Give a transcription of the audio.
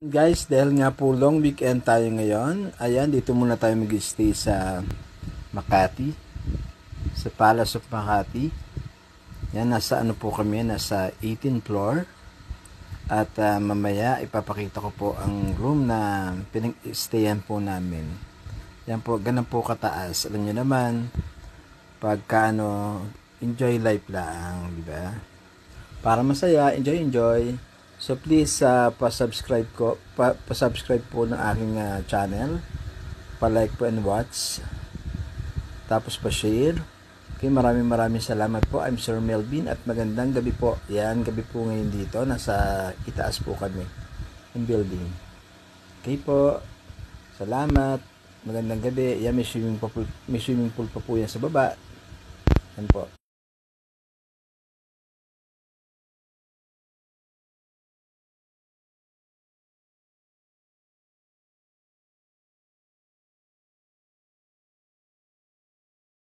Guys, dahil nga po long weekend tayo ngayon, ayan, dito muna tayo mag-stay sa Makati, sa Palace of Makati. Yan, nasa ano po kami, nasa 18th floor. At mamaya ipapakita ko po ang room na pinag-stayan po namin. Yan po, ganun po kataas. Alam nyo naman, pagka enjoy life lang, di ba? Para masaya, enjoy. So please pa-subscribe po ng aking channel. Pa-like po and watch. Tapos pa-share. Okay, maraming salamat po. I'm Sir Melvin at magandang gabi po. Yan, gabi po ngayon dito. Nasa itaas po kami ng building. Okay po. Salamat. Magandang gabi. Yan, may swimming pool pa po yan sa baba. Yan po.